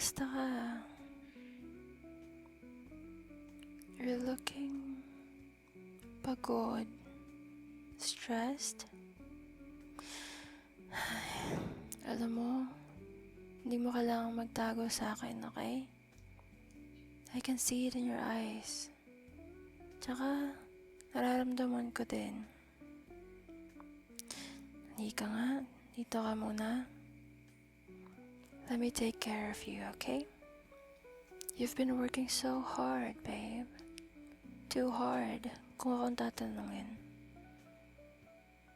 Kamusta ka? You're looking pagod, stressed. Alam mo, hindi mo kailangang magtago sa akin, okay? I can see it in your eyes. Tsaka, nararamdaman ko din. Hindi ka nga, dito ka muna. Let me take care of you, okay? You've been working so hard, babe. Too hard, kung akong tatanungin.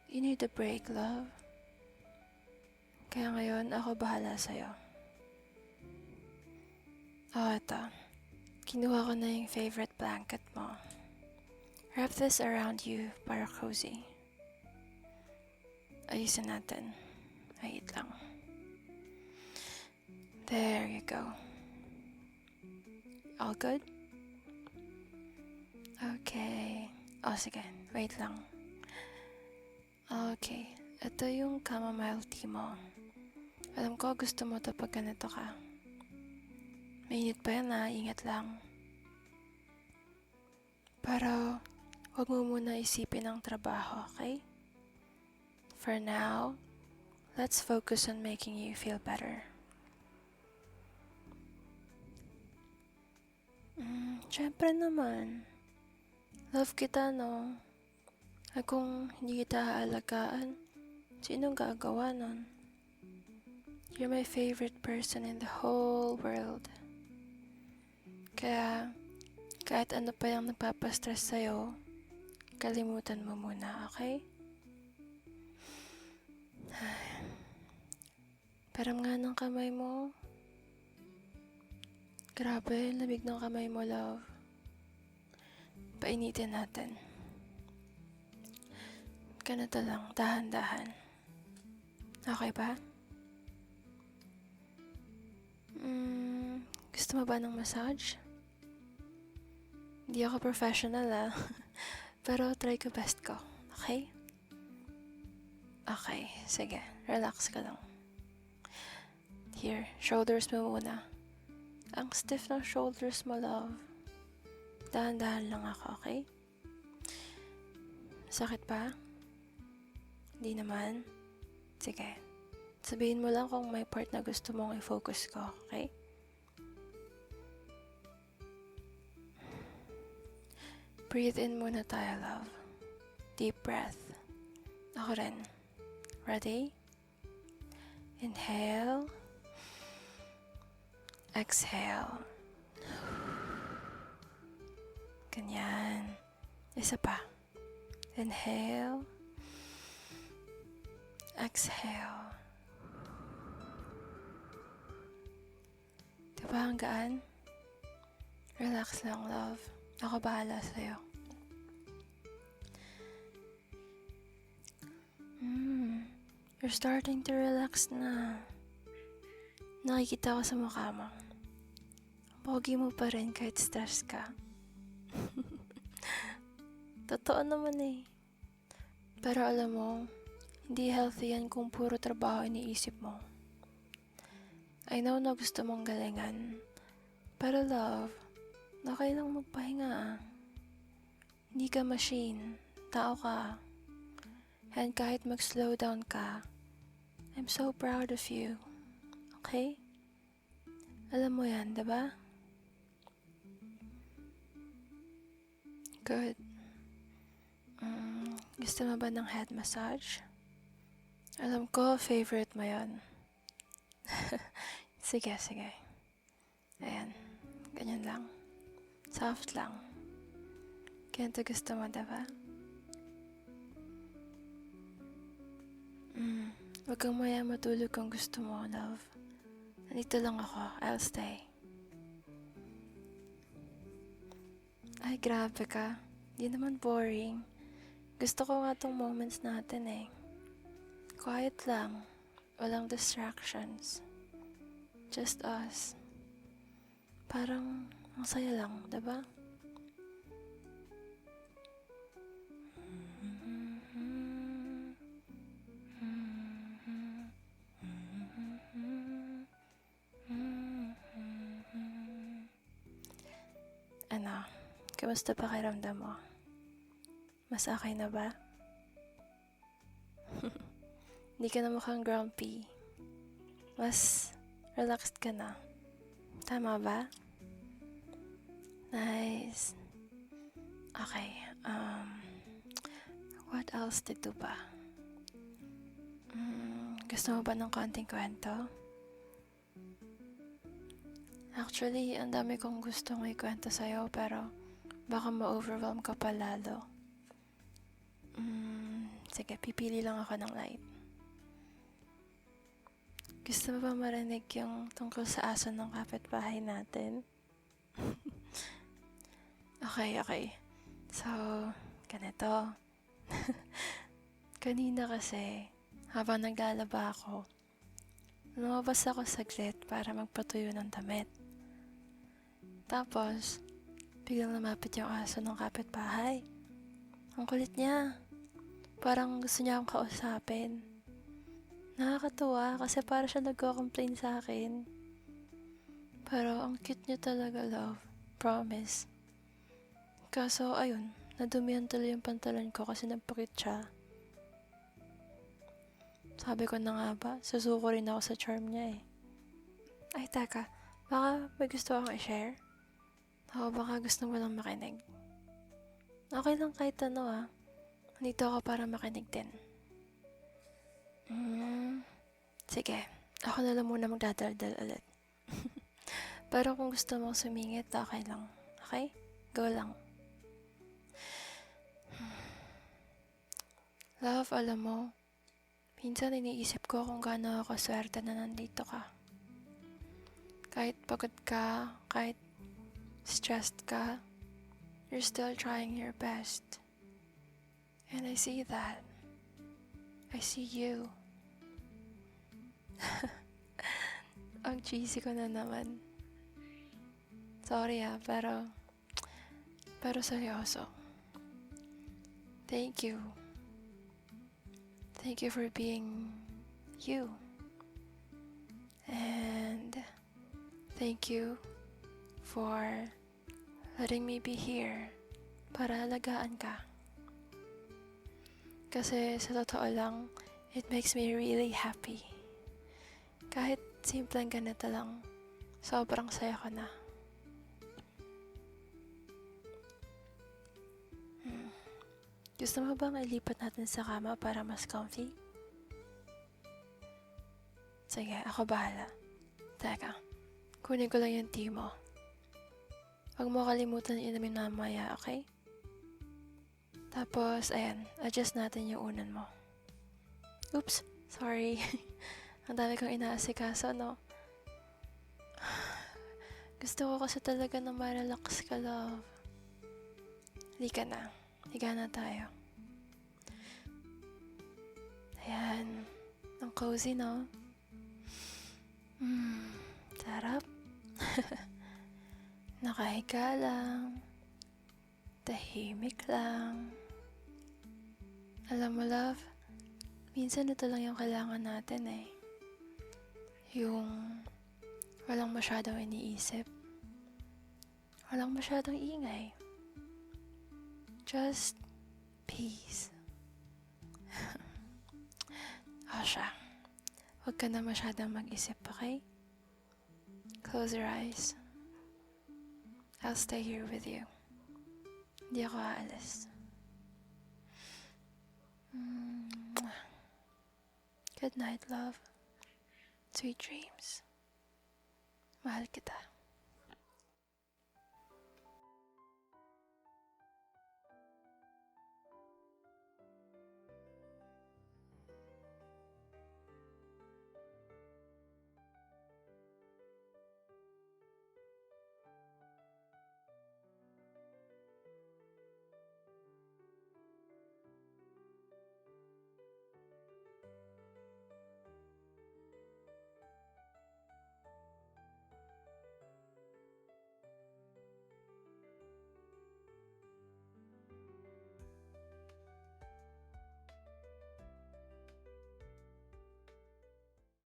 You need a break, love. Kaya ngayon, ako bahala sa'yo. Ito. Kinuha ko na yung favorite blanket mo. Wrap this around you para cozy. Ayusin natin. Wait lang. There you go. All good? Okay. Sige. Wait lang. Okay. Ito yung chamomile tea mo. Alam ko gusto mo ito pag ganito ka. Mainit pa yan ingat lang. Pero, huwag mo muna isipin ang trabaho, okay? For now, let's focus on making you feel better. Siyempre naman. Love kita, no? At kung hindi kita haalagaan, sinong gagawa nun? You're my favorite person in the whole world. Kaya, kahit ano pa yung nagpapastress sa'yo, kalimutan mo muna, okay? Param nga ng kamay mo. Grabe, lamig ng kamay mo, love. Painitin natin. Ganito lang, dahan-dahan. Okay ba? Gusto mo ba ng massage? Hindi ako professional pero try ko best ko, okay? Okay, sige, relax ka lang. Here, shoulders mo muna. Ang stiff ng shoulders mo, love. Dahan-dahan lang ako, okay? Sakit pa? Hindi naman? Sige. Sabihin mo lang kung may part na gusto mong i-focus ko, okay? Breathe in muna tayo, love. Deep breath. Ako rin. Ready? Inhale. Exhale. Ganyan. Isa pa. Inhale. Exhale. Diba ang gaan? Relax lang, love. Ako bahala sa'yo. You're starting to relax na. Nakikita ko sa mukha mo. Pogi mo pa rin kahit stress ka. Totoo naman Pero alam mo, hindi healthy yan kung puro trabaho iniisip mo. I know na gusto mong galingan. Pero love, okay lang magpahinga Hindi ka machine. Tao ka. And kahit mag-slow down ka, I'm so proud of you. Okay? Alam mo yan, diba? Good. Gusto mo ba ng head massage? Alam ko, favorite mo yan. Sige. Ayan. Ganyan lang. Soft lang. Ganito gusto mo, diba? Huwag kang maya matulog kung gusto mo, love. Nandito lang ako. I'll stay. Ay, grabe ka. Di naman boring. Gusto ko nga tong moments natin Quiet lang. Walang distractions. Just us. Parang ang saya lang, diba? Ano, kamusta pakiramdam mo? Mas okay na ba? Hindi ka na mukhang grumpy. Mas relaxed ka na. Tama ba? Nice. Okay, what else to do ba? Gusto mo ba ng konting kwento? Actually, ang dami kong gustong ikwento sa'yo pero baka ma-overwhelm ka pa lalo. Sige, pipili lang ako ng light. Gusto mo ba marinig yung tungkol sa aso ng kapitbahay natin? Okay. So, ganito. Kanina kasi, habang naglalaba ako, lumabas ako saglit para magpatuyo ng damit. Tapos, biglang lumapit yung aso ng kapitbahay. Ang kulit niya. Parang gusto niya akong kausapin. Nakakatuwa kasi para siya nagko-complain sa akin. Pero ang cute niya talaga, love. Promise. Kaso, ayun, nadumihan tuloy yung pantalon ko kasi nagpakit siya. Sabi ko na nga ba, susuko rin ako sa charm niya eh. Ay, teka, baka may gusto akong i-share? O baka gusto mo lang makinig? Okay lang kahit ano. Nandito ako para makinig din. Sige, ako na lang muna magdadaldal ulit. Pero kung gusto mong sumingit, okay lang. Okay? Go lang. Love, alam mo, minsan iniisip ko kung gaano ako swerte na nandito ka. Kahit pagod ka, kahit stressed ka, you're still trying your best. And I see that. I see you. Ang cheesy ko na naman. Sorry pero seryoso. Thank you. Thank you for being you. And thank you for letting me be here para alagaan ka. Kasi sa totoo lang, it makes me really happy. Kahit simpleng ganito lang, sobrang saya ko na. Gusto mo bang ilipat natin sa kama para mas comfy? Sige, ako bahala. Teka, kunin ko lang yung tea mo. Huwag mo kalimutan inumin mamaya, okay? Tapos, ayan, adjust natin yung unan mo. Oops, sorry. Ang dami kong inaasikaso, no? Gusto ko kasi talaga na ma-relax ka, love. Halika na. Higa na tayo. Ayan. Ang cozy, no? Sarap. Nakahiga lang. Tahimik lang. Alam mo, love, minsan ito lang yung kailangan natin eh. Yung walang masyadong iniisip. Walang masyadong ingay. Just peace. Asha, huwag ka na masyadong mag-isip, okay? Close your eyes. I'll stay here with you. Hindi ako aalis. Good night, love. Sweet dreams. Mahal kita.